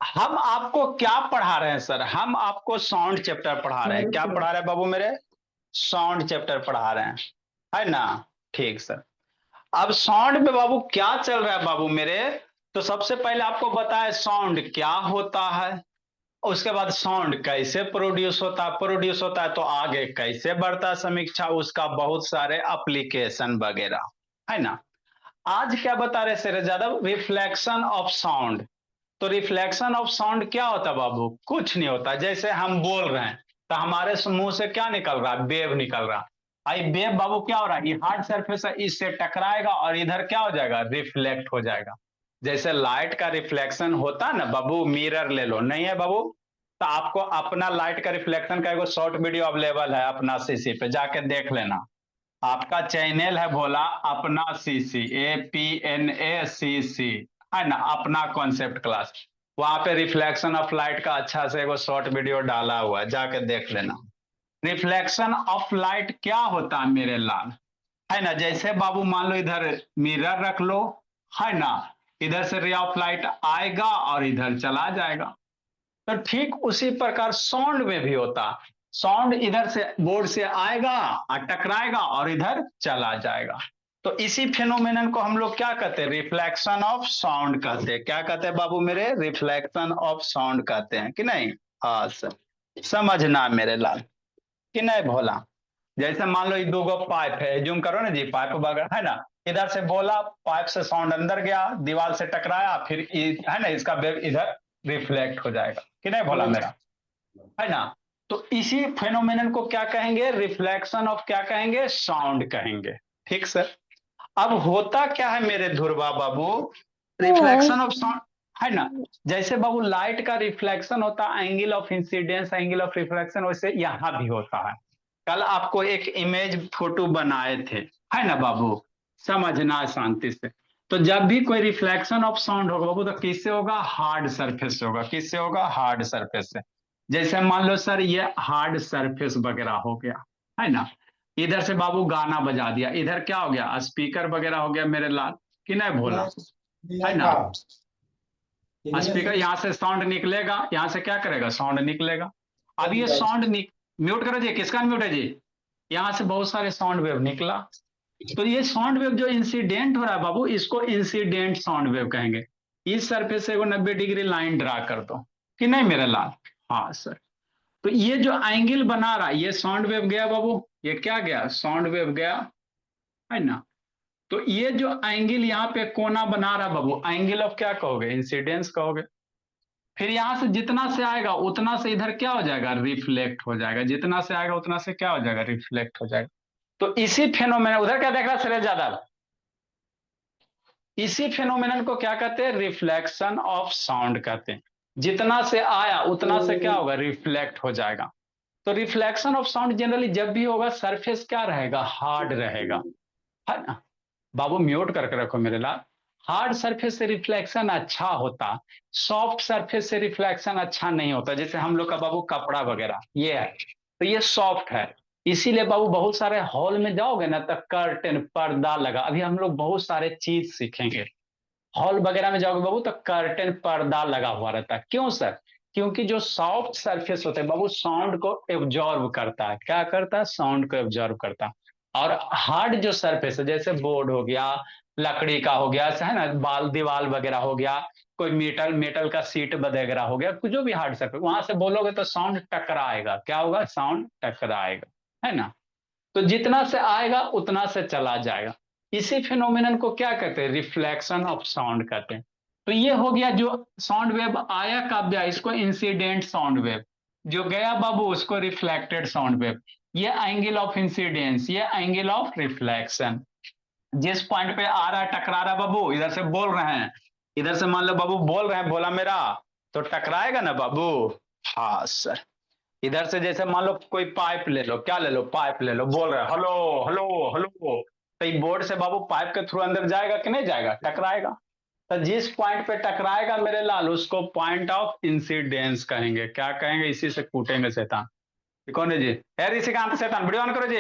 हम आपको क्या पढ़ा रहे हैं सर? हम आपको साउंड चैप्टर पढ़ा रहे हैं। क्या पढ़ा रहे हैं बाबू मेरे? साउंड चैप्टर पढ़ा रहे हैं, है ना? ठीक सर। अब साउंड में बाबू क्या चल रहा है बाबू मेरे? तो सबसे पहले आपको बताए साउंड क्या होता है, उसके बाद साउंड कैसे प्रोड्यूस होता है तो आगे कैसे बढ़ता है समीक्षा, उसका बहुत सारे एप्लीकेशन वगैरह, है ना? आज क्या बता रहे sir Yadav? Reflection of sound. तो रिफ्लेक्शन ऑफ साउंड क्या होता है बाबू? कुछ नहीं होता। जैसे हम बोल रहे हैं तो हमारे मुंह से क्या निकल रहा है? वेव निकल रहा है। आई वेव बाबू क्या हो रहा है? ये हार्ड सरफेस है, इससे टकराएगा और इधर क्या हो जाएगा? रिफ्लेक्ट हो जाएगा। जैसे लाइट का रिफ्लेक्शन होता है ना बाबू, मिरर ले लो, नहीं है बाबू? तो आपको अपना लाइट का रिफ्लेक्शन का एक शॉर्ट वीडियो अवेलेबल है अपना सीसी पे, जाके देख लेना। आपका चैनल है भोला अपना सीसी, APNACC, है ना? अपना कॉन्सेप्ट क्लास। वहां पे रिफ्लेक्शन ऑफ लाइट का अच्छा से एगो शॉर्ट वीडियो डाला हुआ है, जाके देख लेना। रिफ्लेक्शन ऑफ लाइट क्या होता है मेरे लाल? है ना? जैसे बाबू मान लो इधर मिरर रख लो, है ना? इधर से रे ऑफ लाइट आएगा और इधर चला जाएगा। तो ठीक उसी प्रकार साउंड में भी होता। साउंड इधर से बोर्ड से आएगा और टकराएगा और इधर चला जाएगा। तो इसी फिनोमेनन को हम लोग क्या कहते हैं? रिफ्लेक्शन ऑफ साउंड कहते हैं। क्या कहते हैं बाबू मेरे? रिफ्लेक्शन ऑफ साउंड कहते हैं कि नहीं? हाँ सर, समझना मेरे लाल, कि नहीं भोला? जैसे मान लो ये दो गो पाइप है, जूम करो ना जी, पाइप वगैरह, है ना? इधर से बोला, पाइप से साउंड अंदर गया, दीवार से टकराया, फिर है ना, इसका वेव इधर रिफ्लेक्ट हो जाएगा कि नहीं भोला मेरा? है ना? तो इसी फेनोमेनन को क्या कहेंगे? रिफ्लेक्शन ऑफ क्या कहेंगे? साउंड कहेंगे। ठीक सर। अब होता क्या है मेरे ध्रुवा बाबू? रिफ्लेक्शन ऑफ साउंड, है ना? जैसे बाबू लाइट का रिफ्लेक्शन होता है, angle of incidence, angle of reflection, वैसे यहां भी होता है। कल आपको एक इमेज फोटो बनाए थे, है ना बाबू? समझना शांति से। तो जब भी कोई रिफ्लेक्शन ऑफ साउंड होगा बाबू, तो किससे होगा? हार्ड सरफेस से होगा। किससे होगा? हार्ड सरफेस से। जैसे मान लो सर ये हार्ड सरफेस वगैरह हो गया, है ना? इधर से बाबू गाना बजा दिया, इधर क्या हो गया? स्पीकर वगैरह हो गया मेरे लाल, कि नहीं भोला? है ना? स्पीकर, यहाँ से साउंड निकलेगा, यहाँ से क्या करेगा? साउंड निकलेगा। अब ये साउंड म्यूट करो जी, किसका म्यूट है जी? यहाँ से बहुत सारे साउंड वेव निकला। तो ये साउंड वेव जो इंसिडेंट हो रहा है बाबू, इसको इंसिडेंट साउंड वेव कहेंगे। इस सरफेस से 90 डिग्री लाइन ड्रा कर दो, कि नहीं मेरे लाल? हाँ सर। तो ये जो एंगल बना रहा है, ये साउंड वेव गया बाबू, ये क्या गया? साउंड वेव गया, है ना? तो ये जो एंगल यहाँ पे कोना बना रहा है बाबू, एंगल ऑफ क्या कहोगे? इंसिडेंस कहोगे। फिर यहां से जितना से आएगा उतना से इधर क्या हो जाएगा? रिफ्लेक्ट हो जाएगा। जितना से आएगा उतना से क्या हो जाएगा? रिफ्लेक्ट हो जाएगा। तो इसी फेनोमेनन, उधर क्या देख रहा है सुरेश यादव? इसी फेनोमेनन को क्या कहते हैं? रिफ्लेक्शन ऑफ साउंड कहते हैं। जितना से आया उतना से क्या होगा? रिफ्लेक्ट हो जाएगा। तो रिफ्लेक्शन ऑफ साउंड जनरली जब भी होगा, सरफेस क्या रहेगा? हार्ड रहेगा, है ना? बाबू म्यूट करके रखो मेरे लाल। हार्ड सरफेस से रिफ्लेक्शन अच्छा होता, सॉफ्ट सरफेस से रिफ्लेक्शन अच्छा नहीं होता। जैसे हम लोग का बाबू कपड़ा वगैरह ये है, तो ये सॉफ्ट है। इसीलिए बाबू बहुत सारे हॉल में जाओगे ना तो कर्टेन, पर्दा लगा। अभी हम लोग बहुत सारे चीज सीखेंगे। हॉल वगैरह में जाओगे बाबू तो कर्टेन, पर्दा लगा हुआ रहता है। क्यों सर? क्योंकि जो सॉफ्ट सरफेस होते हैं बाबू, साउंड को एब्जॉर्ब करता है। क्या करता है? साउंड को एब्जॉर्ब करता है। और हार्ड जो सरफेस है, जैसे बोर्ड हो गया, लकड़ी का हो गया, है ना, बाल दीवार वगैरह हो गया, कोई मेटल मेटल का सीट वगैरह हो गया, कुछ जो भी हार्ड सरफेस, वहां से बोलोगे तो साउंड टकराएगा। क्या होगा? साउंड टकराएगा, है ना? तो जितना से आएगा उतना से चला जाएगा। इसी फिनोमिनन को क्या कहते हैं? रिफ्लेक्शन ऑफ साउंड कहते हैं। तो ये हो गया, जो साउंड वेव आया कब गया, इसको इंसिडेंट साउंड वेव। जो गया बाबू उसको रिफ्लेक्टेड साउंड वेव। ये एंगल ऑफ इंसिडेंस, ये एंगल ऑफ रिफ्लेक्शन। जिस पॉइंट पे आ रहा है, टकरा रहा है बाबू, इधर से बोल रहे हैं, इधर से मान लो बाबू बोल रहे हैं, बोला मेरा, तो टकराएगा ना बाबू? हाँ सर। इधर से जैसे मान लो कोई पाइप ले लो, क्या ले लो? पाइप ले लो, बोल रहे हेलो हेलो हेलो, तो ये बोर्ड से बाबू पाइप के थ्रू अंदर जाएगा कि नहीं जाएगा? टकराएगा। तो जिस पॉइंट पे टकराएगा मेरे लाल, उसको पॉइंट ऑफ इंसिडेंस कहेंगे। क्या कहेंगे? इसी से कूटेंगे शैतान। ये कौन है जी? है ऋषिकांत शैतान, वीडियो ऑन करो जी।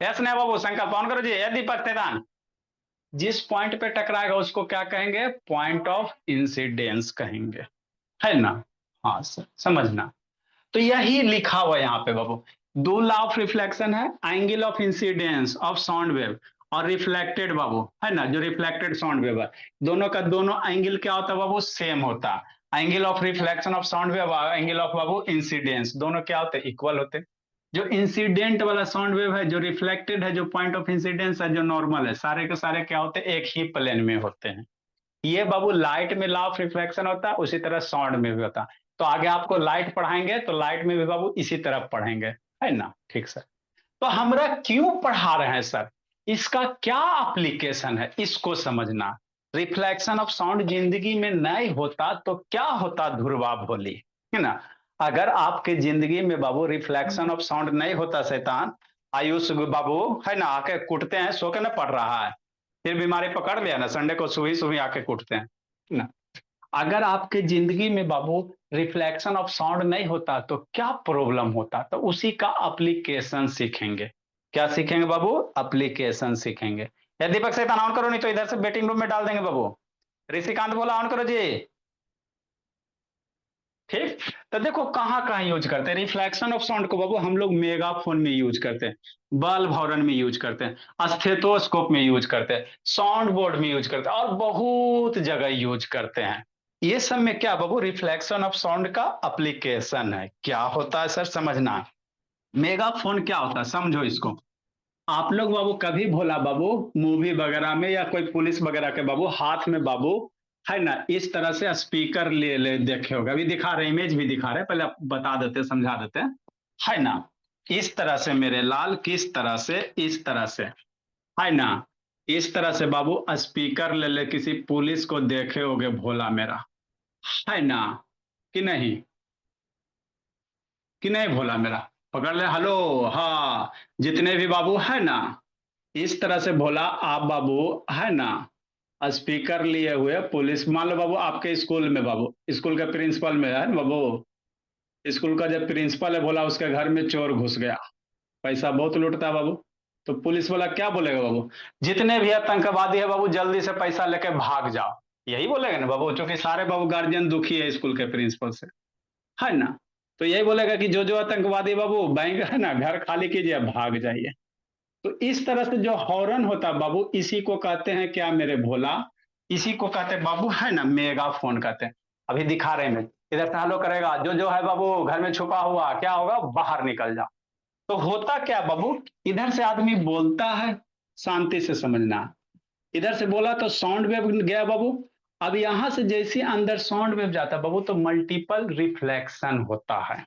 यस नहीं बाबू, संकल्प ऑन करो जी। है दीपक शैतान। जिस पॉइंट पे टकराएगा उसको क्या कहेंगे? पॉइंट ऑफ इंसिडेंस कहेंगे। है ना। हाँ सर, समझना। तो यही लिखा हुआ है यहाँ पे बाबू। दो लॉ ऑफ रिफ्लेक्शन है, angle of incidence of sound wave और रिफ्लेक्टेड बाबू, है ना, जो रिफ्लेक्टेड साउंड वेव है, दोनों का दोनों एंगल क्या होता है बाबू, सेम होता है। Angle of reflection of sound wave और एंगल ऑफ बाबू इंसिडेंस, दोनों क्या होते हैं, इक्वल होते हैं। जो इंसिडेंट वाला साउंड वेव है, जो रिफ्लेक्टेड है, जो पॉइंट ऑफ इंसिडेंस है, जो नॉर्मल है, सारे के सारे क्या होते हैं, एक ही प्लेन में होते हैं। ये बाबू लाइट में लॉ ऑफ रिफ्लेक्शन होता है, उसी तरह साउंड में भी होता है। तो आगे आपको लाइट पढ़ाएंगे तो लाइट में भी बाबू इसी तरह पढ़ेंगे, है ना। ठीक सर। तो हमरा क्यों पढ़ा रहे हैं सर, इसका क्या एप्लीकेशन है, इसको समझना। रिफ्लेक्शन ऑफ साउंड जिंदगी में नहीं होता तो क्या होता ध्रुवा भोली, है ना। अगर आपके जिंदगी में बाबू रिफ्लेक्शन ऑफ साउंड नहीं होता शैतान, आयुष बाबू, है ना, आके कूटते हैं, सो के ना पढ़ रहा है, फिर बीमारी पकड़ लिया ना, संडे को सुबह सुबह आके कूटते हैं ना। अगर आपके जिंदगी में बाबू रिफ्लेक्शन ऑफ साउंड नहीं होता तो क्या प्रॉब्लम होता, तो उसी का एप्लीकेशन सीखेंगे। क्या सीखेंगे बाबू, एप्लीकेशन सीखेंगे। या दीपक से ऑन करो, नहीं तो इधर से वेटिंग रूम में डाल देंगे बाबू। ऋषिकांत बोला ऑन करो जी। ठीक। तो देखो कहाँ कहाँ यूज करते हैं रिफ्लेक्शन ऑफ साउंड को बाबू, हम लोग मेगाफोन में यूज करते हैं, बल्ब हॉर्न में यूज करते हैं, स्टेथोस्कोप में यूज करते हैं, साउंड बोर्ड में यूज करते हैं और बहुत जगह यूज करते हैं। ये सब में क्या बाबू, रिफ्लेक्शन ऑफ साउंड का एप्लीकेशन है। क्या होता है सर, समझना। मेगाफोन क्या होता है समझो इसको। आप लोग बाबू कभी भोला बाबू मूवी वगैरह में या कोई पुलिस वगैरह के बाबू हाथ में बाबू, है ना, इस तरह से स्पीकर ले देखे होगा, अभी दिखा रहे, इमेज भी दिखा रहे, पहले आप बता देते समझा देते, है ना। इस तरह से मेरे लाल, किस तरह से, इस तरह से, है ना, इस तरह से बाबू स्पीकर ले किसी पुलिस को देखे होगे भोला मेरा, है ना, कि नहीं, कि नहीं भोला मेरा, पकड़ ले, हेलो। हाँ, जितने भी बाबू है ना, इस तरह से भोला आप बाबू, है ना, स्पीकर लिए हुए पुलिस, मान लो बाबू आपके स्कूल में बाबू, स्कूल के प्रिंसिपल में है ना बाबू, स्कूल का जब प्रिंसिपल है भोला, उसके घर में चोर घुस गया, पैसा बहुत लूटता है बाबू। तो पुलिस वाला क्या बोलेगा बाबू, जितने भी आतंकवादी है बाबू जल्दी से पैसा लेके भाग जाओ, यही बोलेगा ना बाबू, क्योंकि सारे बाबू गार्जियन दुखी है स्कूल के प्रिंसिपल से, है ना। तो यही बोलेगा कि जो जो आतंकवादी बाबू बैंक है ना, घर खाली कीजिए भाग जाइए। तो इस तरह से जो हॉर्न होता है बाबू, इसी को कहते हैं क्या मेरे भोला, इसी को कहते हैं बाबू, है ना, मेगाफोन कहते हैं। अभी दिखा रहे हैं, इधर से हेलो करेगा, जो जो है बाबू घर में छुपा हुआ क्या होगा, बाहर निकल जाओ। तो होता क्या बाबू, इधर से आदमी बोलता है, शांति से समझना, इधर से बोला तो साउंड वेव गया बाबू। अब यहां से जैसे अंदर साउंड वेव जाता है बाबू, तो मल्टीपल रिफ्लेक्शन होता है।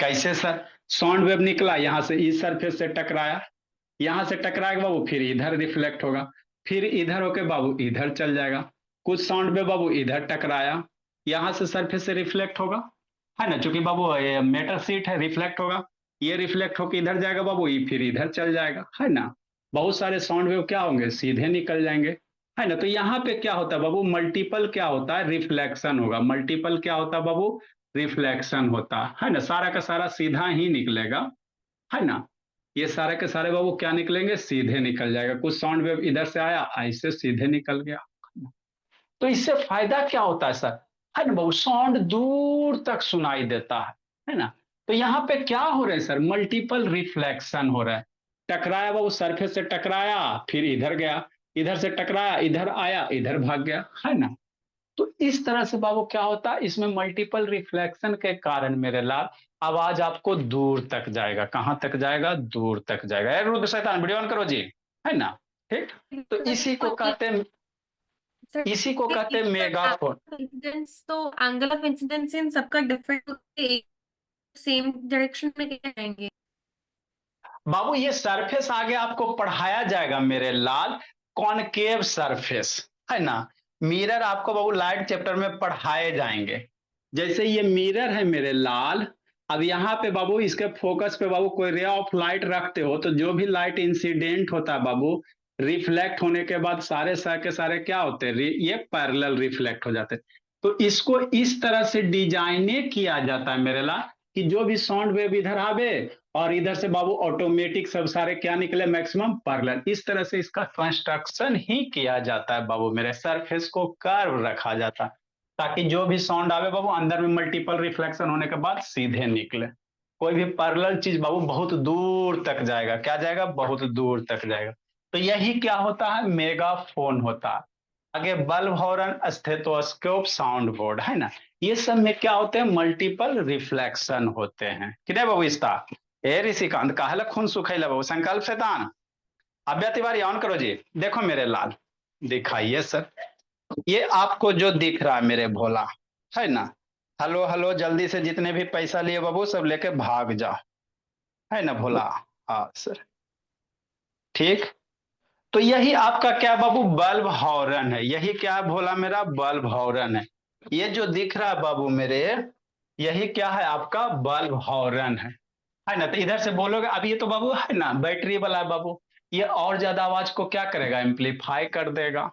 कैसे सर, साउंड वेव निकला यहां से, इस सरफेस से टकराया, यहां से टकराएगा बाबू, फिर इधर रिफ्लेक्ट होगा, फिर इधर होके बाबू इधर चल जाएगा, कुछ साउंड वेव बाबू इधर टकराया, यहां से सरफेस से रिफ्लेक्ट होगा, है ना, चूंकि बाबू मेटल सीट है, रिफ्लेक्ट होगा, ये रिफ्लेक्ट होकर इधर जाएगा बाबू, ये फिर इधर चल जाएगा, है ना। बहुत सारे साउंड वेव क्या होंगे, सीधे निकल जाएंगे, है ना। तो यहाँ पे क्या होता है बाबू, मल्टीपल क्या होता है, रिफ्लेक्शन होगा, मल्टीपल क्या होता है बाबू, रिफ्लेक्शन होता है ना, सारा का सारा सीधा ही निकलेगा, है ना। ये सारे के सारे बाबू क्या निकलेंगे, सीधे निकल जाएगा, कुछ साउंड वेव इधर से आया ऐसे सीधे निकल गया। तो इससे फायदा क्या होता है सर, है ना बाबू, साउंड दूर तक सुनाई देता है ना। तो यहाँ पे क्या हो रहा है सर, मल्टीपल रिफ्लेक्शन हो रहा है। टकराया बाबू, सरफेस से टकराया, फिर इधर गया, इधर से टकराया, इधर आया, इधर भाग गया, है ना। तो इस तरह से बाबू क्या होता है, इसमें मल्टीपल रिफ्लेक्शन के कारण मेरे लाल आवाज आपको दूर तक जाएगा, कहां तक जाएगा, दूर तक जाएगा। रुद्र शैतान वीडियो ऑन करो जी, है ना। ठीक। तो इसी को कहते हैं मेगाफोन। इंसिडेंस तो एंगल ऑफ इंसिडेंस इन सबका डिफरेंट होता है, सेम डायरेक्शन में कैसे जाएंगे? बाबू ये सरफेस आगे आपको पढ़ाया जाएगा मेरे लाल, कॉनकेव सरफेस, है ना। मिरर आपको बाबू लाइट चैप्टर में पढ़ाए जाएंगे। जैसे ये मिरर है मेरे लाल, अब यहाँ पे बाबू इसके फोकस पे बाबू कोई रे ऑफ लाइट रखते हो, तो जो भी लाइट इंसिडेंट होता है बाबू, रिफ्लेक्ट होने के बाद सारे के सारे क्या होते हैं, ये पैरेलल रिफ्लेक्ट हो जाते हैं। तो इसको इस तरह से डिजाइने किया जाता है मेरे लाल, कि जो भी साउंड वेव इधर आवे और इधर से बाबू ऑटोमेटिक सब सारे क्या निकले, मैक्सिमम पैरेलल। इस तरह से इसका कंस्ट्रक्शन ही किया जाता है बाबू, मेरे सरफेस को कर्व रखा जाता है। ताकि जो भी साउंड आवे बाबू अंदर में मल्टीपल रिफ्लेक्शन होने के बाद सीधे निकले। कोई भी पैरेलल चीज बाबू बहुत दूर तक जाएगा, क्या जाएगा, बहुत दूर तक जाएगा। तो यही क्या होता है, मेगाफोन होता है। आगे bulb horn, stethoscope, sound board, है ना, ये सब में क्या होते हैं, मल्टीपल रिफ्लेक्शन होते हैं कि नहीं बाबू। इसका ए ऋषिकांत काहे खून सुखैला बाबू, संकल्प शैतान। अभ्या तिवारी ऑन करो जी। देखो मेरे लाल, दिखाइए सर, ये आपको जो दिख रहा है मेरे भोला, है ना, हेलो हेलो, जल्दी से जितने भी पैसा लिए बाबू सब लेके भाग जाओ, है ना भोला। हाँ सर, ठीक। तो यही आपका क्या बाबू, बल्ब हॉर्न है। यही क्या है भोला मेरा, बल्ब हॉर्न है। ये जो दिख रहा है बाबू मेरे, यही क्या है आपका, बल्ब हॉर्न है ना। तो इधर से बोलोगे, अब ये तो बाबू है ना बैटरी वाला है बाबू, ये और ज्यादा आवाज को क्या करेगा, एम्पलीफाई कर देगा,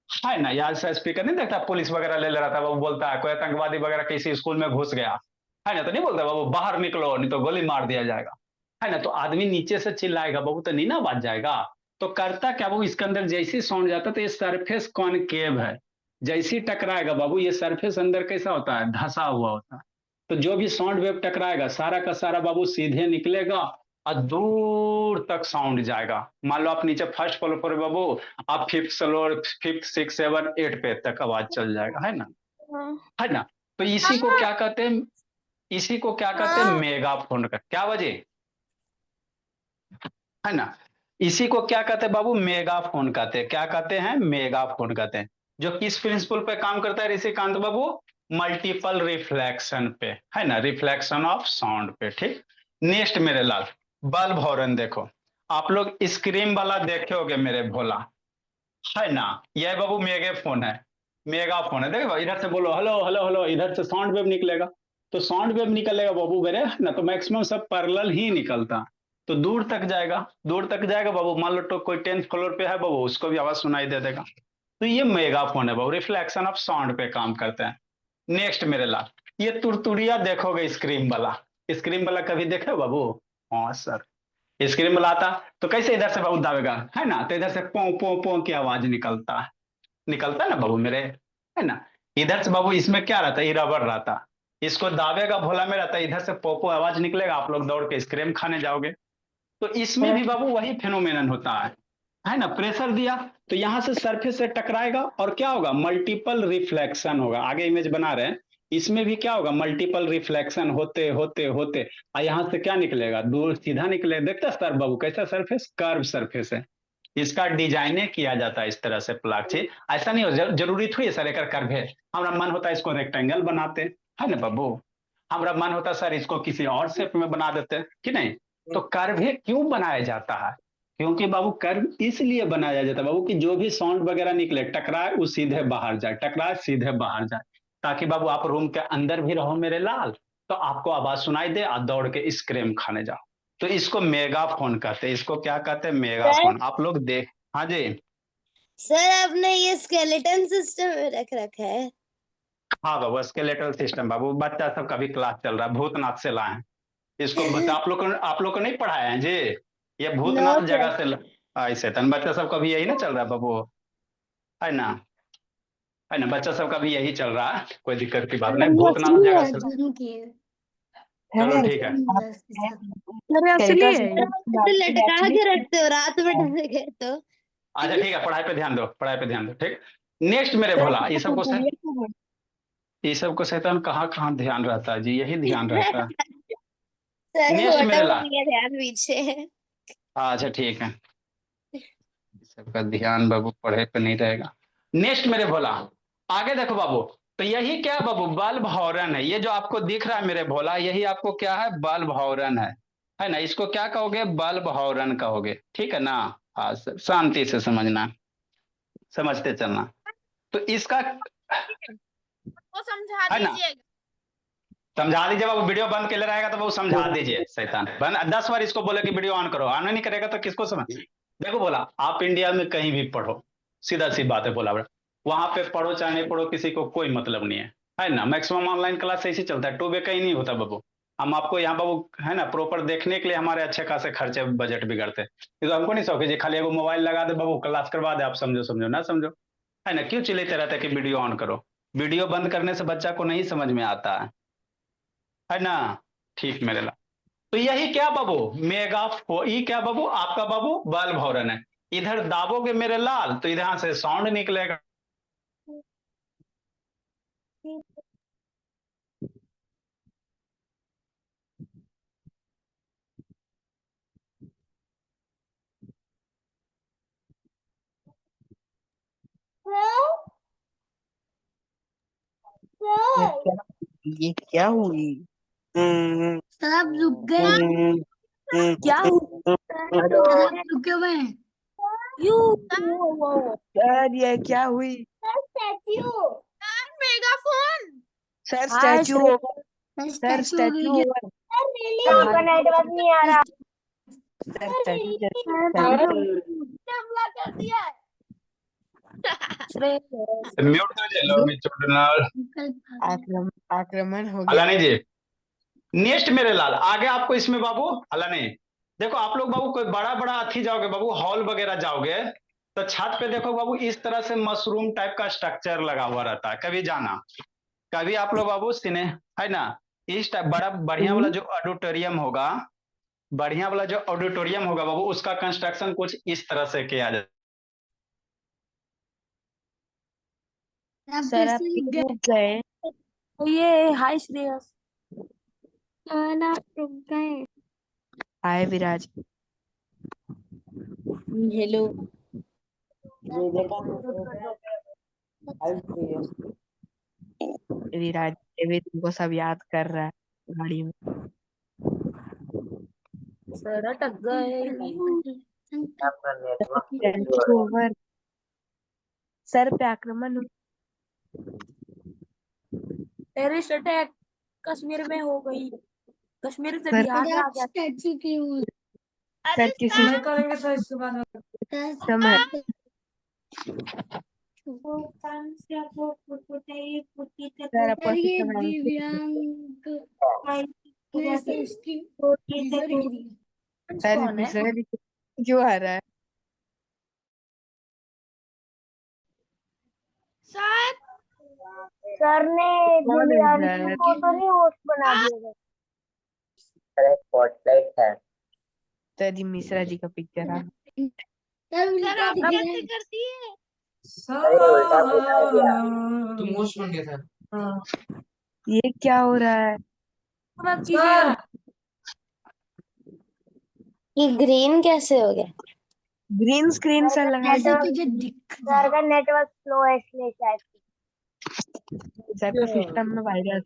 है ना। यहाँ से स्पीकर नहीं देखता, पुलिस वगैरह ले रहा था बाबू, बोलता है कोई आतंकवादी वगैरह किसी स्कूल में घुस गया, है ना, तो नहीं बोलता बाबू बाहर निकलो नहीं तो गोली मार दिया जाएगा, है ना। तो आदमी नीचे से चिल्लाएगा बाबू, तो नहीं ना बाज जाएगा। तो करता क्या बाबू, इसके अंदर जैसे ही साउंड जाता तो ये सरफेस कॉनकेव है, जैसे ही टकराएगा बाबू ये सरफेस अंदर कैसा होता है, धसा हुआ होता है। तो जो भी साउंड वेव टकराएगा सारा का सारा बाबू सीधे निकलेगा और दूर तक साउंड जाएगा। मान लो आप नीचे फर्स्ट फ्लोर पर बाबू, आप fifth floor, fifth six seven eight पे तक आवाज चल जाएगा, है ना, है ना। तो इसी को क्या कहते हैं, इसी को क्या कहते हैं, मेगाफोन का क्या वजह, है ना। इसी को क्या कहते हैं बाबू, मेगाफोन कहते हैं। क्या कहते हैं, मेगाफोन कहते हैं। जो किस प्रिंसिपल पे काम करता है ऋषिकांत बाबू, मल्टीपल रिफ्लेक्शन पे, है ना, रिफ्लेक्शन ऑफ साउंड पे, ठीक। नेक्स्ट मेरे लाल, बल्ब हॉर्न देखो, आप लोग स्क्रीन वाला देखे होगे मेरे भोला, है ना। यह बाबू मेगाफोन है, मेगाफोन है। देखो इधर से बोलो हेलो हेलो हेलो, इधर से साउंड वेव निकलेगा, तो साउंड वेव निकलेगा बाबू मेरे, है ना, तो मैक्सिमम सब पैरेलल ही निकलता, तो दूर तक जाएगा, दूर तक जाएगा बाबू। मान लो तो कोई 10th फ्लोर पे है बाबू, उसको भी आवाज सुनाई दे देगा। तो ये मेगाफोन है बाबू, रिफ्लेक्शन ऑफ साउंड पे काम करते हैं। नेक्स्ट मेरे लाल, ये तुरतुरिया देखोगे स्क्रीन वाला, स्क्रीन वाला कभी देखे बाबू, हाँ सर। स्क्रीन वाला आता तो कैसे इधर से बाबू दावेगा, है ना, तो इधर से पो पो पो की आवाज निकलता है, निकलता है ना बाबू मेरे, है ना। इधर से बाबू इसमें क्या रहता है, ये रबर रहता, इसको दावेगा भोला में रहता है, इधर से पोपो आवाज निकलेगा, आप लोग दौड़ के स्क्रीम खाने जाओगे। तो इसमें भी बाबू वही फेनोमेनन होता है ना। प्रेशर दिया तो यहां से सरफेस से टकराएगा और क्या होगा, मल्टीपल रिफ्लेक्शन होगा। आगे इमेज बना रहे हैं, इसमें भी क्या होगा, मल्टीपल रिफ्लेक्शन होते होते होते और यहां से क्या निकलेगा, दूर सीधा निकलेगा। देखता सर बाबू कैसा सरफेस, कर्व सरफेस है, इसका डिजाइने किया जाता है इस तरह से प्लास्टिक। ऐसा नहीं हो जरूरी थोड़ी है सर एक कर्व है, हमारा मन होता है इसको रेक्टेंगल बनाते, है ना बाबू, हमारा मन होता है सर इसको किसी और शेप में बना देते हैं कि नहीं। तो कर्व क्यों बनाया जाता है, क्योंकि बाबू कर्व इसलिए बनाया जाता है बाबू कि जो भी साउंड वगैरह निकले टकराए वो सीधे बाहर जाए, टकराए सीधे बाहर जाए, ताकि बाबू आप रूम के अंदर भी रहो मेरे लाल, तो आपको आवाज सुनाई दे और दौड़ के स्क्रीम खाने जाओ। तो इसको मेगाफोन कहते हैं, इसको क्या कहते हैं, मेगाफोन। आप लोग देख, हाँ जी। सर आपने ये स्केलेटन सिस्टम में रख रखा है। हाँ बाबू स्केलेटल सिस्टम बाबू, बच्चा सब का भी क्लास चल रहा है, भूतनाथ से लाए हैं इसको। बता आप लोग को नहीं पढ़ाया है जी, ये नो भूतनाथ जगह से ऐसे तन बच्चा सब का भी यही ना चल रहा है बाबू, है ना, है ना, बच्चा सब का भी यही चल रहा है, कोई दिक्कत की बात नहीं, भूतनाथ जगह से। चलो ठीक है। अरे असली है तो लटका के रखते हो रात में डर गए तो। अच्छा ठीक है, पढ़ाई पे ध्यान दो, पढ़ाई पे ध्यान दो, ठीक। नेक्स्ट मेरे भोला, ये सब को शैतान कहाँ कहाँ ध्यान रहता है जी, यही ध्यान रहता है। सर नेक्स्ट फोटो मेरे में ला, दिया ध्यान पीछे है। अच्छा ठीक है, सबका ध्यान बाबू पढ़े पे नहीं रहेगा। नेक्स्ट मेरे भोला, आगे देखो बाबू, तो यही क्या बाबू, बल्ब हॉर्न है। ये जो आपको दिख रहा है मेरे भोला, यही आपको क्या है, बल्ब हॉर्न है ना। इसको क्या कहोगे, बल्ब हॉर्न कहोगे, ठीक है ना। हाँ सर, शांति से समझना, समझते चलना। तो इसका वो समझा है ना, दीजिएगा। समझा दीजिए बाबू, वीडियो बंद के लिए रहेगा तो वो समझा दीजिए शैतान, 10 बार इसको बोले कि वीडियो ऑन करो, ऑन नहीं करेगा तो किसको समझ। देखो बोला, आप इंडिया में कहीं भी पढ़ो, सीधा सी बात है बोला, वहां पे पढ़ो चाहे नहीं पढ़ो किसी को कोई मतलब नहीं है ना। मैक्सिमम ऑनलाइन क्लास ऐसे चलता है, 2 वे कहीं नहीं होता बाबू। हम आपको यहाँ बाबू है ना प्रॉपर देखने के लिए हमारे अच्छे खासे खर्चे बजट बिगड़ते, ये तो हमको नहीं शौक है जी, खाली एगो मोबाइल लगा दे बाबू क्लास करवा दे, आप समझो समझो ना समझो, है ना। क्यों चिल्लाते रहते कि वीडियो ऑन करो, वीडियो बंद करने से बच्चा को नहीं समझ में आता है ना। ठीक मेरे लाल। तो यही क्या बाबू ये क्या बाबू आपका बाबू बल्ब हॉर्न है। इधर दाबोगे मेरे लाल तो इधर से साउंड निकलेगा। ये क्या हुई? सर आप रुक गए क्या हुआ? सर आप रुके हुए हैं सर ये क्या हुई? Megaphone sir statue over. Sir statue हो स्टैचू गई ओवर। नेटवर्क नहीं आ रहा सर स्टैचू हमला कर दिया है। म्यूट कर दे लो आक्रमण हो अल्लाह गया। नहीं जी। नेक्स्ट मेरे लाल आगे आपको इसमें बाबू अल्लाह नहीं देखो आप लोग बाबू कोई बड़ा बड़ा अथी जाओगे बाबू हॉल वगैरह जाओगे तो छत पे देखो बाबू इस तरह से मशरूम टाइप का स्ट्रक्चर लगा हुआ रहता है। कभी जाना कभी आप लोग बाबू सिने है ना इस टाइप बड़ा बढ़िया वाला जो ऑडिटोरियम होगा बढ़िया वाला जो ऑडिटोरियम होगा बाबू उसका कंस्ट्रक्शन कुछ इस तरह से किया जाए। सर आप रुक गए। ये हाय श्रेयस। आप रुक गए हाय विराज। हेलो। विराज भी तुमको सब याद कर रहा है गाड़ी में। सर अटक गए। Statue over. सर पे आक्रमण हुआ। टेररिस्ट अटैक कश्मीर में हो गई। कश्मीर से सर बिहार में आ गया। स्टैचू क्यों सर किसी करेंगे सर इसके बाद। समय सर आपको ये समय दिव्यांग उसकी सर कौन है? दूसरे भी क्यों आ रहा है? सर सर ने कौन है सर? को तो नहीं होस्ट बना दिया सर जी मिश्रा जी का पिक्चर आ सर आप कैसे करती है। ये क्या हो रहा है? सर ये ग्रीन कैसे हो गया ग्रीन स्क्रीन सर लगा ऐसे तुझे दिख सर का नेटवर्क स्लो है इसलिए शायद सर का सिस्टम में वायरस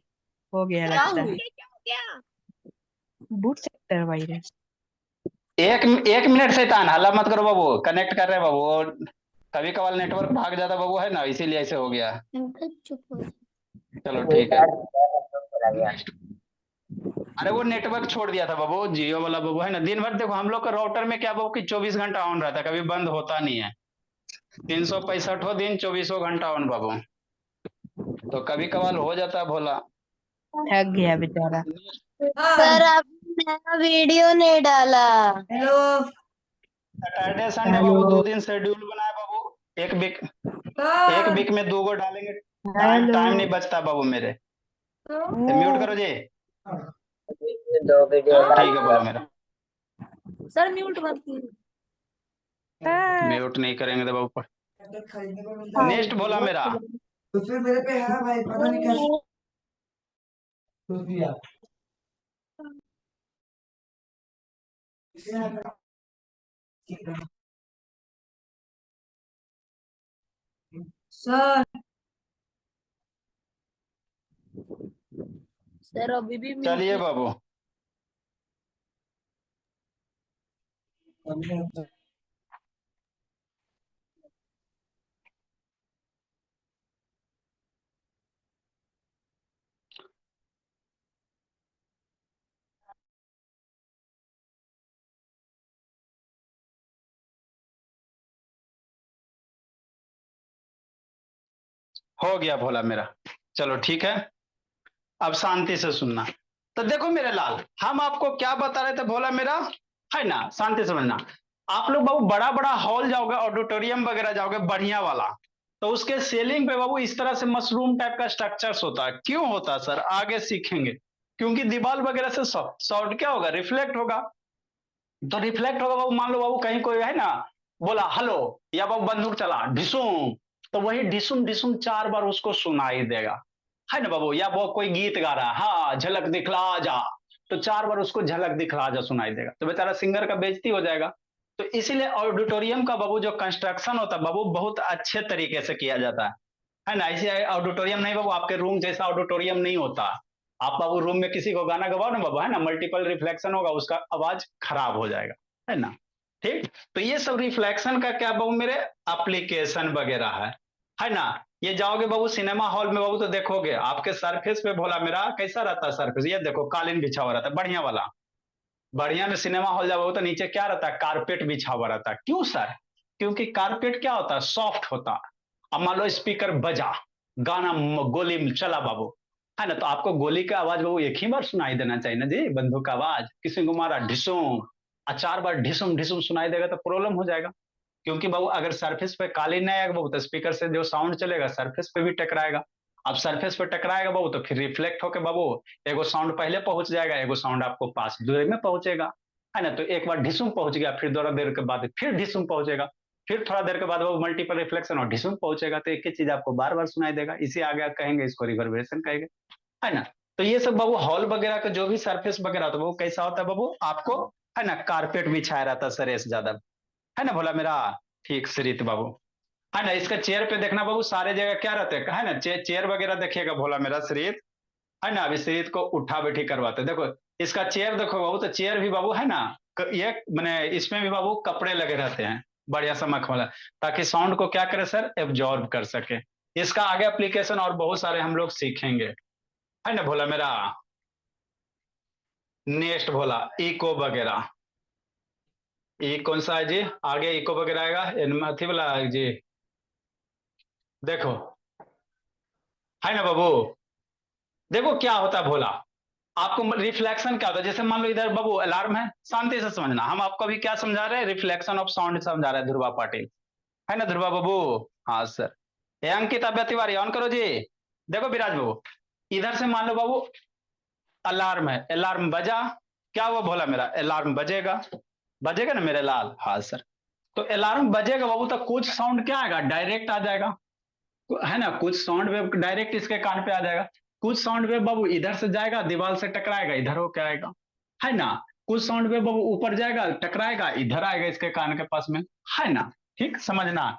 हो गया क्या लगता हुई? है। क्या हो गया। Boot sector virus. एक मिनट शैतान हल्ला मत करो बाबू कनेक्ट कर रहे हैं बाबू कभी कभार नेटवर्क भाग जाता बाबू है ना इसीलिए ऐसे हो गया। चुप हो चलो ठीक है। अरे वो नेटवर्क छोड़ दिया था बाबू जियो वाला बाबू है ना दिन भर देखो हम लोग का राउटर में क्या बाबू कि 24 घंटा ऑन रहता है कभी बंद होता नहीं है 365 दिन 24 घंटा ऑन बाबू तो कभी कभार हो जाता है भोला। थक गया बेचारा। सर आपने नया वीडियो नहीं डाला हेलो। सैटरडे संडे बाबू 2 दिन शेड्यूल बनाए बाबू एक वीक में 2 गो डालेंगे टाइम नहीं बचता बाबू मेरे। म्यूट करो जी। ठीक है बोलो मेरा सर म्यूट मत कीजिए। म्यूट नहीं करेंगे तो बाबू नेक्स्ट बोला मेरा तो फिर मेरे पे है भाई पता नहीं कैसे सोच दिया। सर सर अभी भी म्यूट चलिए बाबू हो गया भोला मेरा। चलो ठीक है अब शांति से सुनना। तो देखो मेरे लाल हम आपको क्या बता रहे थे भोला मेरा है ना शांति से समझना। आप लोग बाबू बड़ा बड़ा हॉल जाओगे ऑडिटोरियम वगैरह जाओगे बढ़िया वाला तो उसके सेलिंग पे बाबू इस तरह से मशरूम टाइप का स्ट्रक्चर्स होता है। क्यों होता है सर, आगे सीखेंगे। क्योंकि दीवार वगैरह से साउंड क्या होगा, रिफ्लेक्ट होगा। तो रिफ्लेक्ट होगा बाबू, मान लो बाबू कहीं कोई है ना बोला हेलो, या बाबू बंदूक चला ढिसूम, तो वही ढिसूम ढिसूम 4 बार उसको सुनाई देगा, है ना बाबू। या वो कोई गीत गा रहा है, हाँ झलक दिखला जा, तो 4 बार उसको झलक दिखला जा सुनाई देगा, तो बेचारा सिंगर का बेइज्जती हो जाएगा। तो इसीलिए ऑडिटोरियम का बाबू जो कंस्ट्रक्शन होता है बाबू, बहुत अच्छे तरीके से किया जाता है ना। ऐसे ऑडिटोरियम नहीं बाबू, आपके रूम जैसा ऑडिटोरियम नहीं होता। आप बाबू रूम में किसी को गाना गवाओ ना बाबू, है ना, मल्टीपल रिफ्लेक्शन होगा, उसका आवाज खराब हो जाएगा, है ना। ठीक, तो ये सब रिफ्लेक्शन का क्या बाबू मेरे एप्लीकेशन वगैरह है ना। ये जाओगे बाबू सिनेमा हॉल में बाबू, तो देखोगे आपके सरफेस पे भोला मेरा कैसा रहता है सरफेस, ये देखो कालीन बिछा हुआ रहता है, बढ़िया वाला। बढ़िया में सिनेमा हॉल जाओगे तो नीचे क्या रहता है, कारपेट बिछा हुआ रहता है। क्यों सर, क्योंकि कारपेट क्या होता है, सॉफ्ट होता है। अब मान लो स्पीकर बजा, गाना गोली में चला बाबू, है ना, तो आपको गोली का आवाज बाबू एक ही बार सुनाई देना चाहिए ना जी, बंदूक का आवाज किसी को मारा ढिसूम, 4 बार ढिसूम ढिसूम सुनाई देगा तो प्रॉब्लम हो जाएगा। क्योंकि बाबू अगर सरफेस पे कालीन नहीं आएगा बाबू, तो स्पीकर से जो साउंड चलेगा सरफेस पे भी टकराएगा। अब सरफेस पे टकराएगा बाबू, तो फिर रिफ्लेक्ट होकर बाबू एगो साउंड पहले पहुंच जाएगा, एगो साउंड आपको पास दूर में पहुंचेगा, है ना। तो एक बार ढिसूम पहुंच गया, फिर थोड़ा देर के बाद फिर ढिसूम पहुंचेगा, फिर थोड़ा देर के बाद वो मल्टीपल रिफ्लेक्शन और ढिसूम पहुंचेगा, तो एक ही चीज आपको बार बार सुनाई देगा। इसी आगे कहेंगे इसको रिवर्बरेशन कहेंगे, है ना। तो ये सब बाबू हॉल वगैरह का जो भी सरफेस वगैरह होता है वो कैसा होता है बाबू, आपको है ना कारपेट बिछाया रहता है सर, ऐसे ज्यादा, है ना बोला मेरा। ठीक श्रीत बाबू, है ना। इसका चेयर पे देखना बाबू, सारे जगह क्या रहते हैं, है ना, चेयर वगैरह देखिएगा भोला मेरा श्रीत, है ना। अभी श्रीत को उठा बैठी करवाते देखो, इसका चेयर देखो बाबू, तो चेयर भी बाबू है ना, ये मैंने इसमें भी बाबू कपड़े लगे रहते हैं बढ़िया सा मखमला, ताकि साउंड को क्या करे सर, एब्जॉर्ब कर सके। इसका आगे एप्लीकेशन और बहुत सारे हम लोग सीखेंगे, है ना भोला मेरा। नेक्स्ट भोला इको वगैरह, ये कौन सा है जी, आगे इको वगैरह आएगा इनमें अथी वाला जी, देखो, है ना बाबू। देखो क्या होता है भोला, आपको रिफ्लेक्शन क्या होता है, जैसे मान लो इधर बाबू अलार्म है, शांति से समझना, हम आपको अभी क्या समझा रहे हैं, रिफ्लेक्शन ऑफ साउंड समझा रहे हैं ध्रुवा पाटिल, है ना ध्रुवा बाबू। हाँ सर, ये अंकिता तिवारी ऑन करो जी। देखो विराज बाबू, इधर से मान लो बाबू अलार्म है, अलार्म बजा, क्या हुआ भोला मेरा, अलार्म बजेगा, बजेगा ना मेरे लाल, हाँ सर। तो अलार्म बजेगा बाबू, तो कुछ साउंड क्या आएगा, डायरेक्ट आ जाएगा, है ना, कुछ साउंड वेव डायरेक्ट इसके कान पे आ जाएगा, कुछ साउंड वेव बाबू इधर से जाएगा दीवार से टकराएगा, इधर हो क्या आएगा, है ना। कुछ साउंड वेव बाबू ऊपर जाएगा टकराएगा, इधर आएगा इसके कान के पास में, है ना। ठीक समझना।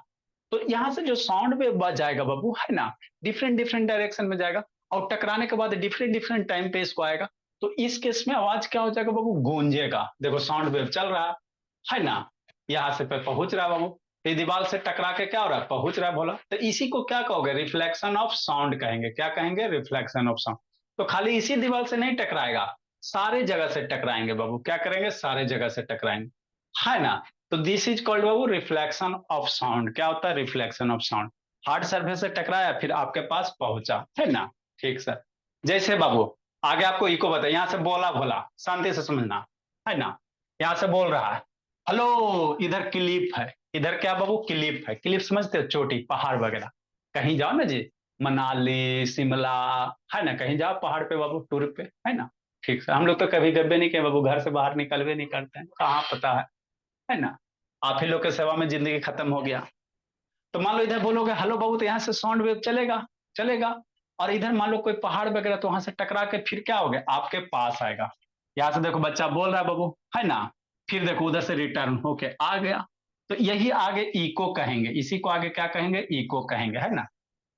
तो यहां से जो साउंड वेव बच जाएगा बाबू, है ना, डिफरेंट डिफरेंट डायरेक्शन में जाएगा, और टकराने के बाद डिफरेंट डिफरेंट टाइम पे इसको आएगा। तो इस केस में आवाज क्या हो जाएगा बाबू, गूंजेगा। देखो साउंड वेव चल रहा है ना, यहां से पे पहुंच रहा है बाबू, तो दीवार से टकरा के क्या हो रहा है, पहुंच रहा है बोला, तो इसी को क्या कहोगे, रिफ्लेक्शन ऑफ साउंड कहेंगे। क्या कहेंगे, रिफ्लेक्शन ऑफ साउंड। तो खाली इसी दीवार से नहीं टकराएगा, सारे जगह से टकराएंगे बाबू, क्या करेंगे, सारे जगह से टकराएंगे, है ना। तो this is called Babu reflection of sound. क्या होता है, reflection of sound. Hard surface से टकराया फिर आपके पास पहुंचा, है ना। ठीक सर, जैसे बाबू आगे आपको इको बता, यहां से बोला भोला, शांति से समझना, है ना। यहां से बोल रहा है हेलो, इधर क्लिप है, इधर क्या बाबू, क्लिप है, क्लिप समझते हो, चोटी पहाड़ वगैरह, कहीं जाओ ना जी, मनाली शिमला, है ना, कहीं जाओ पहाड़ पे बाबू टूर पे, है ना। ठीक है, हम लोग तो कभी गए नहीं किए बाबू, घर से बाहर निकलवे नहीं करते हैं, कहाँ पता है ना। आप ही लोग के सेवा में जिंदगी खत्म हो गया। तो मान लो इधर बोलोगे हेलो बाबू, तो यहाँ से साउंड वेव चलेगा, चलेगा, और इधर मान लो कोई पहाड़ वगैरह, तो वहां से टकरा के फिर क्या हो गया, आपके पास आएगा। यहाँ से देखो बच्चा बोल रहा है बाबू, है ना, फिर देखो उधर से रिटर्न होके आ गया। तो यही आगे इको कहेंगे, इसी को आगे क्या कहेंगे, इको कहेंगे, है ना,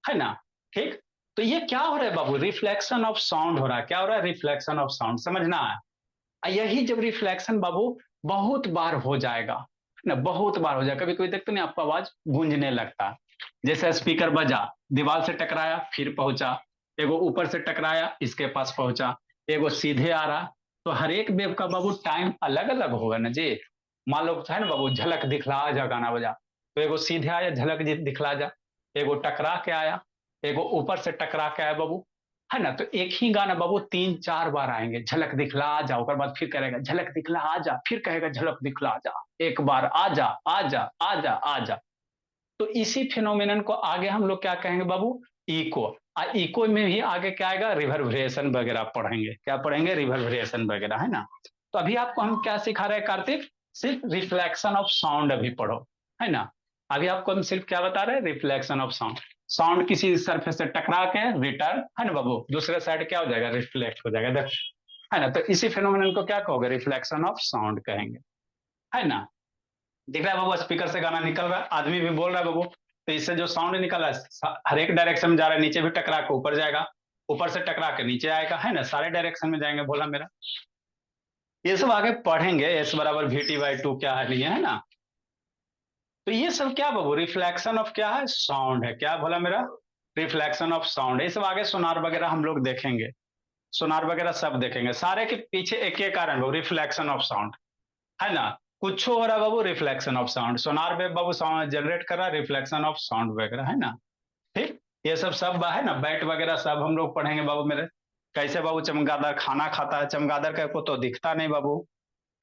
है ना। ठीक, तो ये क्या हो रहा है बाबू, रिफ्लेक्शन ऑफ साउंड हो रहा है। क्या हो रहा है, रिफ्लेक्शन ऑफ साउंड, समझना है। यही जब रिफ्लेक्शन बाबू बहुत बार हो जाएगा, है ना, बहुत बार हो जाएगा, कभी कभी देखते नहीं आपका आवाज गूंजने लगता है। जैसे स्पीकर बजा, दीवार से टकराया फिर पहुंचा, एगो ऊपर से टकराया इसके पास पहुंचा, एगो सीधे आ रहा, तो हर एक वेव का बाबू टाइम अलग अलग होगा ना जी। मान लो है ना बाबू, झलक दिखला जा गाना बजा, तो एगो सीधे आया झलक दिखला जा, एगो टकरा के आया, एगो ऊपर से टकरा के आया बाबू, है ना। तो एक ही गाना बाबू 3-4 बार आएंगे, झलक दिखला आ जा, उसके बाद फिर कहेगा झलक दिखला आ जा, फिर कहेगा झलक दिखला आ जा, एक बार आ जा आ जा आ जा आ जा। तो इसी फिनोमिनन को आगे हम लोग क्या कहेंगे बाबू, इको। इको में भी आगे क्या आएगा, रिवर्बरेशन वगैरह पढ़ेंगे। क्या पढ़ेंगे, रिवर्बरेशन वगैरह, है ना। तो अभी आपको हम क्या सिखा रहे हैं कार्तिक, सिर्फ रिफ्लेक्शन ऑफ साउंड अभी पढ़ो, है ना। अभी आपको हम सिर्फ क्या बता रहे हैं, रिफ्लेक्शन ऑफ साउंड। साउंड किसी सरफेस से टकरा के रिटर्न, है ना बाबू, दूसरे साइड क्या हो जाएगा, रिफ्लेक्ट हो जाएगा, देख, है ना। तो इसी फिनोमिनन को क्या कहोगे, रिफ्लेक्शन ऑफ साउंड कहेंगे, है ना। दिख रहा है बाबू, स्पीकर से गाना निकल रहा है, आदमी भी बोल रहा है बाबू, तो इससे जो साउंड निकल रहा है हर एक डायरेक्शन में जा रहा है, नीचे भी टकरा के ऊपर जाएगा, ऊपर से टकरा के नीचे आएगा, है ना, सारे डायरेक्शन में जाएंगे, बोला मेरा। ये सब आगे पढ़ेंगे, एस बराबर VT/2 क्या है, नहीं है ना। तो ये सब क्या बाबू, रिफ्लेक्शन ऑफ क्या है, साउंड है। क्या बोला मेरा, रिफ्लेक्शन ऑफ साउंड। ये सब आगे सोनार वगैरह हम लोग देखेंगे, सोनार वगैरह सब देखेंगे। सारे के पीछे एक ही कारण बाबू, रिफ्लेक्शन ऑफ साउंड, है ना। कुछ हो रहा है बाबू, reflection of sound, sonar wave बाबू साउंड जनरेट कर रहा है, रिफ्लेक्शन ऑफ साउंड वगैरह, है ना। ठीक, ये सब है ना, बैट वगैरह सब हम लोग पढ़ेंगे बाबू मेरे। कैसे बाबू चमगादड़ खाना खाता है, चमगादड़ का को तो दिखता नहीं बाबू,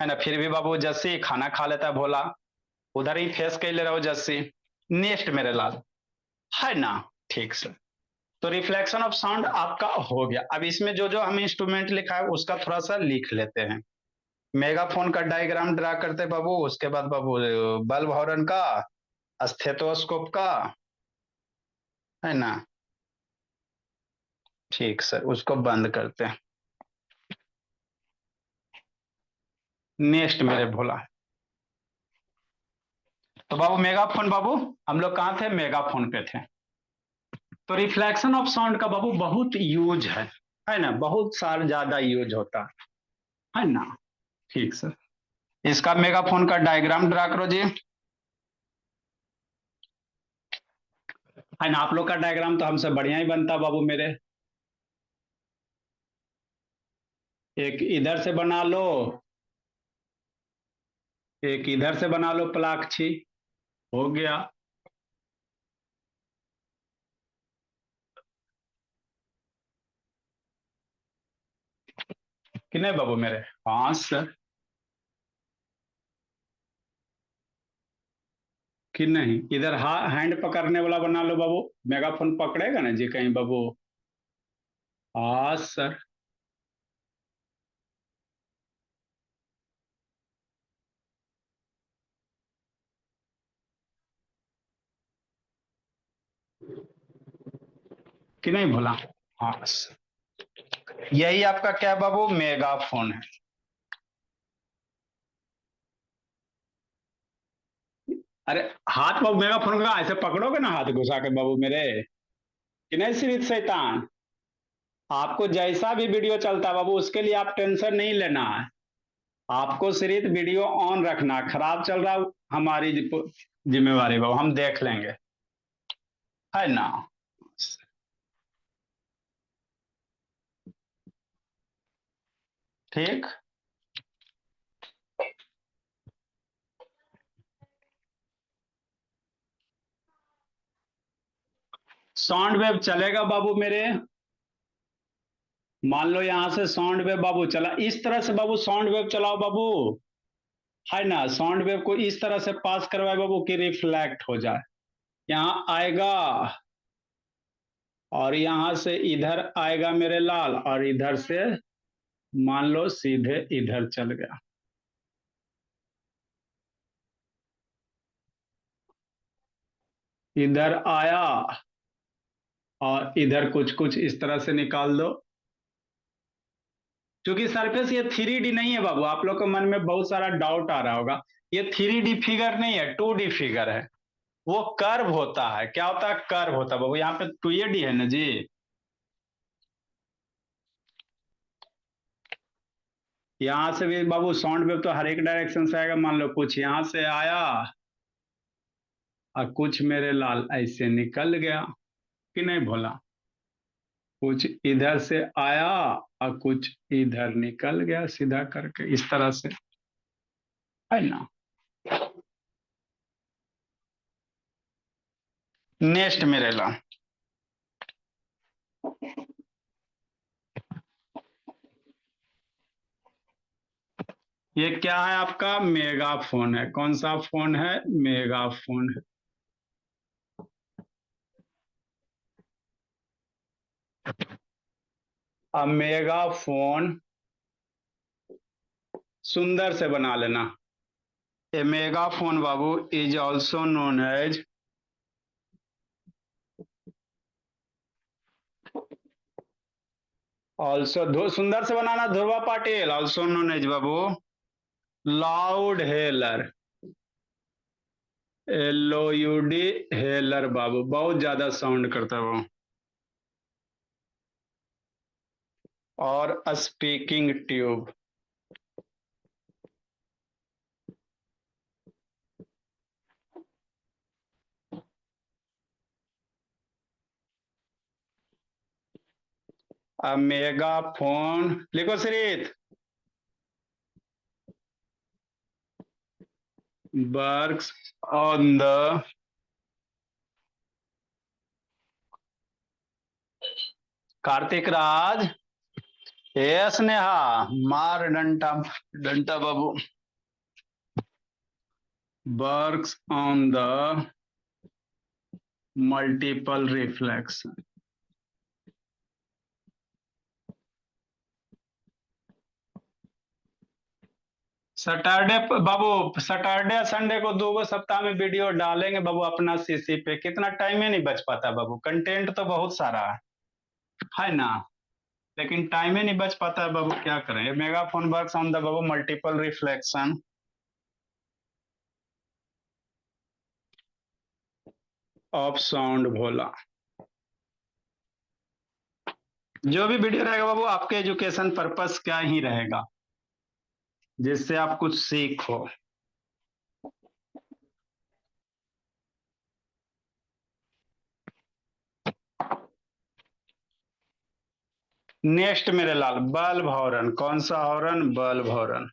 है ना, फिर भी बाबू जस्सी खाना खा लेता है भोला, उधर ही फेस के ले रहा हो जस्सी। नेक्स्ट मेरे लाल, है ना। ठीक सर, तो रिफ्लेक्शन ऑफ साउंड आपका हो गया। अब इसमें जो जो हम इंस्ट्रूमेंट लिखा है उसका थोड़ा सा लिख लेते हैं। मेगाफोन का डायग्राम ड्रा करते बाबू, उसके बाद बाबू बल्ब हॉर्न का, स्टेथोस्कोप का, है ना। ठीक सर, उसको बंद करते हैं। नेक्स्ट मेरे भोला, तो बाबू मेगाफोन, बाबू हम लोग कहाँ थे, मेगाफोन पे थे। तो रिफ्लेक्शन ऑफ साउंड का बाबू बहुत यूज है ना, बहुत सारा ज्यादा यूज होता है ना। ठीक सर, इसका मेगाफोन का डायग्राम ड्रा करो जी, है ना। आप लोग का डायग्राम तो हमसे बढ़िया ही बनता बाबू मेरे। एक इधर से बना लो, एक इधर से बना लो, प्लाक्षी हो गया। कि नहीं बाबू मेरे, हाँ सर, कि नहीं। इधर हैंड पकड़ने वाला बना लो बाबू, मेगाफोन पकड़ेगा ना जी कहीं बाबू, हाँ सर। कि नहीं भोला, हाँ सर। यही आपका क्या बाबू, मेगाफोन है। अरे हाथ बाबू मेगाफोन का ऐसे पकड़ोगे ना, हाथ घुसा के बाबू मेरे, कि नहीं श्रीत शैतान। आपको जैसा भी वीडियो चलता है बाबू, उसके लिए आप टेंशन नहीं लेना है। आपको सिर्फ वीडियो ऑन रखना, खराब चल रहा हमारी जिम्मेवारी बाबू, हम देख लेंगे, है ना। ठीक, साउंड वेव चलेगा बाबू मेरे। मान लो यहां से साउंड वेव बाबू चला, इस तरह से बाबू साउंड वेव चलाओ बाबू, है ना। साउंड वेव को इस तरह से पास करवाए बाबू कि रिफ्लेक्ट हो जाए, यहां आएगा और यहां से इधर आएगा मेरे लाल, और इधर से मान लो सीधे इधर चल गया। इधर आया और इधर कुछ कुछ इस तरह से निकाल दो। क्योंकि सरफेस ये 3D नहीं है बाबू, आप लोग के मन में बहुत सारा डाउट आ रहा होगा। ये 3D फिगर नहीं है, 2D फिगर है। वो कर्व होता है, क्या होता है, कर्व होता है बाबू। यहाँ पे 2AD है ना जी। यहां से भी बाबू साउंड वेव तो हर एक डायरेक्शन से आएगा। मान लो कुछ यहां से आया और कुछ मेरे लाल ऐसे निकल गया, कि नहीं भोला। कुछ इधर से आया और कुछ इधर निकल गया सीधा करके, इस तरह से, है ना। नेक्स्ट मेरे लाल, ये क्या है आपका, मेगाफोन है। कौन सा फोन है, मेगाफोन है। अ मेगाफोन, सुंदर से बना लेना। ए मेगाफोन बाबू is also known as also, सुंदर से बनाना Dhruva Patil, also known as बाबू लाउड हेलर, LOUD हेलर बाबू, बहुत ज्यादा साउंड करता है वो। और स्पीकिंग ट्यूब, अ मेगाफोन, लिखो श्रीत, works on the Kartik Raj, ए स्नेहा, मार डंटा, डंटा बाबू, works on the multiple reflection. Saturday बाबू, सैटरडे संडे को 2 सप्ताह में वीडियो डालेंगे बाबू अपना CC पे, कितना टाइम ही नहीं बच पाता बाबू, कंटेंट तो बहुत सारा है ना, लेकिन टाइम ही नहीं बच पाता है बाबू, क्या करें। मेगाफोन वर्क्स ऑन द बाबू multiple reflection of sound Bhola. जो भी वीडियो रहेगा बाबू आपके एजुकेशन पर्पस क्या ही रहेगा, जिससे आप कुछ सीखो। नेक्स्ट मेरे लाल, बल्ब हॉर्न, कौन सा हॉर्न, बल्ब हॉर्न।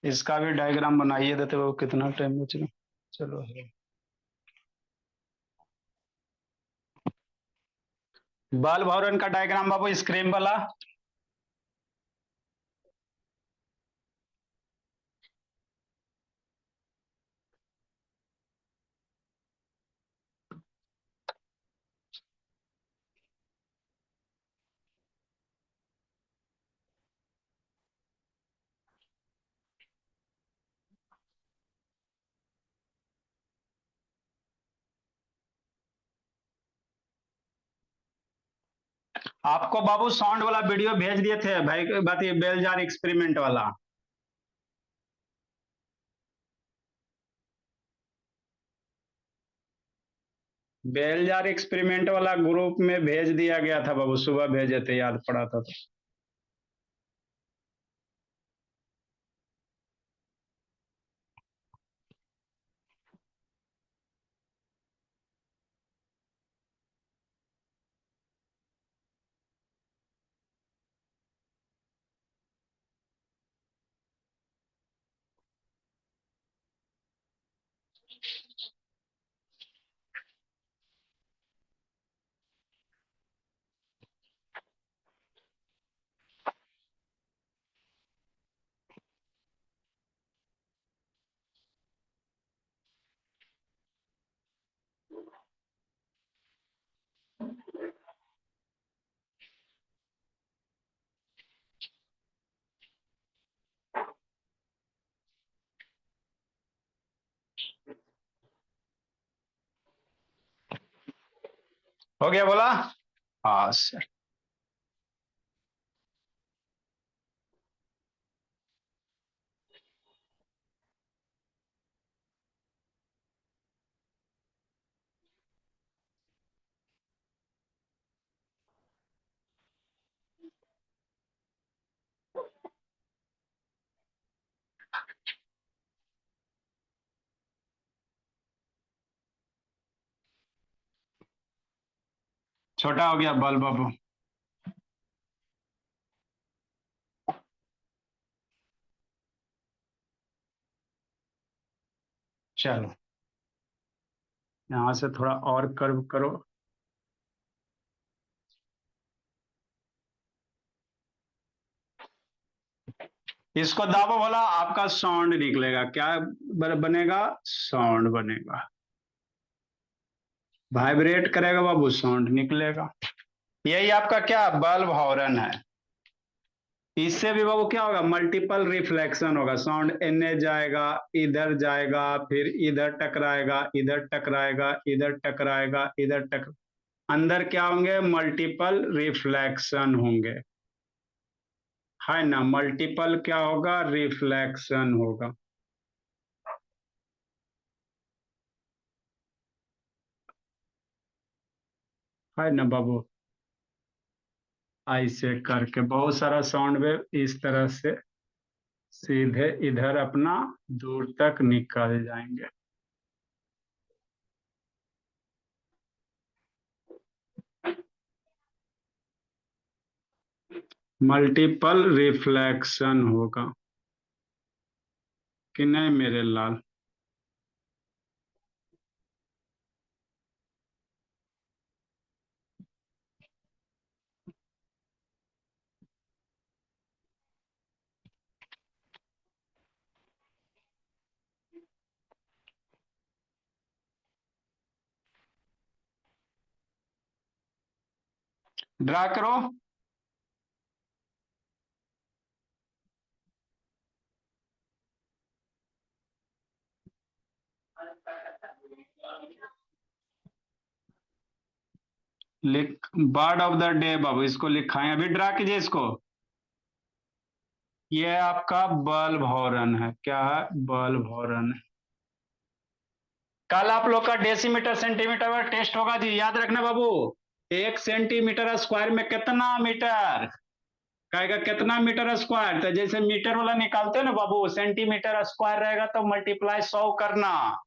इसका भी डायग्राम बनाइए देते बाबू, कितना टाइम बचेगा, चलो। बल्ब हॉर्न का डायग्राम बाबू स्क्रीन वाला, आपको बाबू साउंड वाला वीडियो भेज दिए थे भाई, बात ये बेलजार एक्सपेरिमेंट वाला। बेलजार एक्सपेरिमेंट वाला ग्रुप में भेज दिया गया था बाबू, सुबह भेजे थे, याद पड़ा था तो। हो गया बोला, हाँ सर। छोटा हो गया बल्ब बाबू, चलो यहां से थोड़ा और कर्व करो। इसको दाबो बोला, आपका साउंड निकलेगा। क्या बनेगा? साउंड बनेगा। वाइब्रेट करेगा बाबू, साउंड निकलेगा। यही आपका क्या बल्ब हॉर्न है। इससे भी बाबू क्या होगा? मल्टीपल रिफ्लेक्शन होगा। साउंड एने जाएगा, इधर जाएगा, फिर इधर टकराएगा, इधर टकराएगा, इधर टकराएगा, इधर टक अंदर क्या होंगे? मल्टीपल रिफ्लेक्शन होंगे, है ना। मल्टीपल क्या होगा? रिफ्लेक्शन होगा। है ना बाबू। ऐसे करके बहुत सारा साउंड वेव इस तरह से सीधे इधर अपना दूर तक निकल जाएंगे। मल्टीपल रिफ्लेक्शन होगा कि नहीं मेरे लाल? ड्रा करो। लिख बर्ड ऑफ द डे बाबू, इसको लिखाएं। अभी ड्रा कीजिए इसको। ये आपका बल्ब हॉर्न है। क्या है? Bulb horn. कल आप लोग का डेसीमीटर सेंटीमीटर का टेस्ट होगा जी, याद रखना बाबू। 1 सेंटीमीटर स्क्वायर में कितना मीटर? कहेगा कितना मीटर स्क्वायर। तो जैसे मीटर वाला निकालते हो ना बाबू, सेंटीमीटर स्क्वायर रहेगा तो मल्टीप्लाई 100 करना।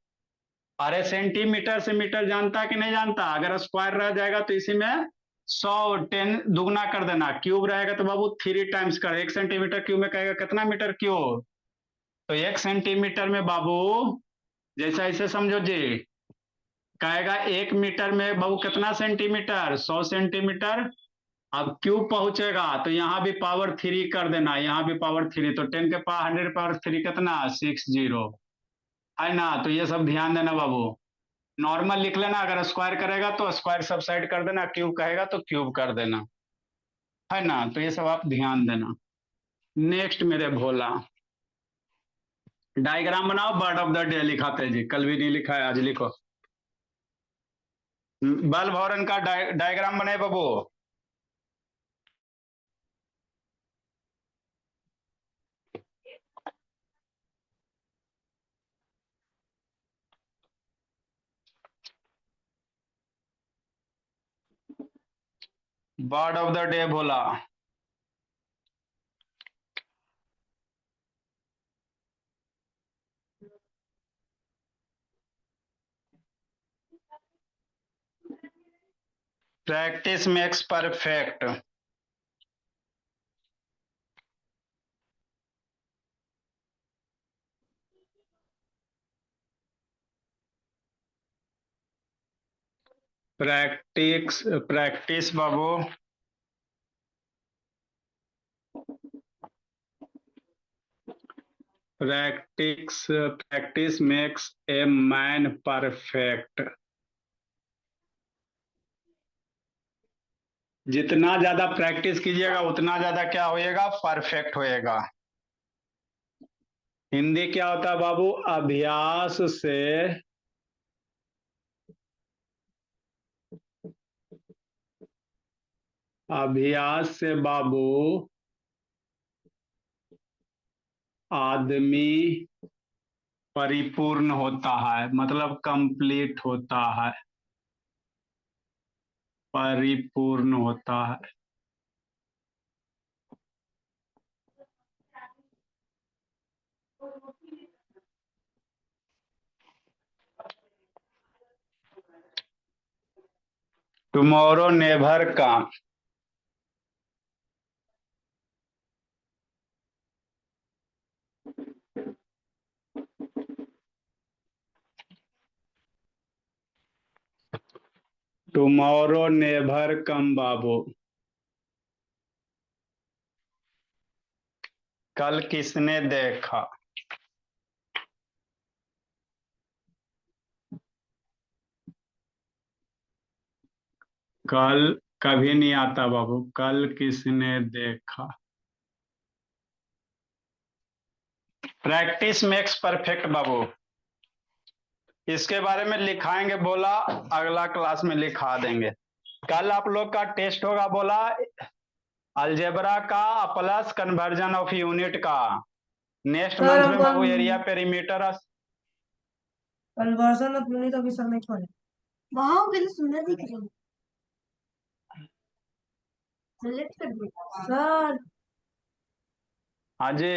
अरे सेंटीमीटर से मीटर जानता कि नहीं जानता? अगर स्क्वायर रह जाएगा तो इसी में 100 10 दुगना कर देना। क्यूब रहेगा तो बाबू 3 टाइम्स कर। 1 सेंटीमीटर क्यूब में कहेगा कितना मीटर क्यूब। तो 1 सेंटीमीटर में बाबू जैसा ऐसे समझो जी, कहेगा 1 मीटर में बाबू कितना सेंटीमीटर? 100 सेंटीमीटर। अब क्यूब पहुंचेगा तो यहाँ भी पावर 3 कर देना, यहाँ भी पावर 3। तो 10 के पावर 100 पावर 3 कितना? 60, है ना। तो ये सब ध्यान देना बाबू। नॉर्मल लिख लेना, अगर स्क्वायर करेगा तो स्क्वायर सब साइड कर देना, क्यूब कहेगा तो क्यूब कर देना, है ना। तो ये सब आप ध्यान देना। नेक्स्ट मेरे भोला, डायग्राम बनाओ। बर्ड ऑफ द डे लिखाते जी, कल भी नहीं लिखा है, आज लिखो। बल्ब हॉर्न का डायग्राम बनाए बाबू। Bird of the day Bhola. Practice makes perfect. Practice practice बाबू। Practice makes a man perfect. जितना ज्यादा प्रैक्टिस कीजिएगा उतना ज्यादा क्या होएगा? परफेक्ट होएगा। हिंदी क्या होता है बाबू? अभ्यास से बाबू आदमी परिपूर्ण होता है, मतलब कंप्लीट होता है, परिपूर्ण होता है। Tomorrow never come. Tomorrow never come बाबू। कल किसने देखा? कल कभी नहीं आता बाबू, कल किसने देखा। प्रैक्टिस मेक्स परफेक्ट बाबू, इसके बारे में लिखाएंगे बोला, अगला क्लास में लिखा देंगे। कल आप लोग का टेस्ट होगा बोला अलजेब्रा का प्लस कन्वर्जन ऑफ यूनिट का। नेक्स्ट मंथ में बाबू area perimeter conversion of unit अभी सर नहीं पढ़े। वाह कितनी सुंदर दिख रही है। सेलेक्ट कर दो सर हाँ जी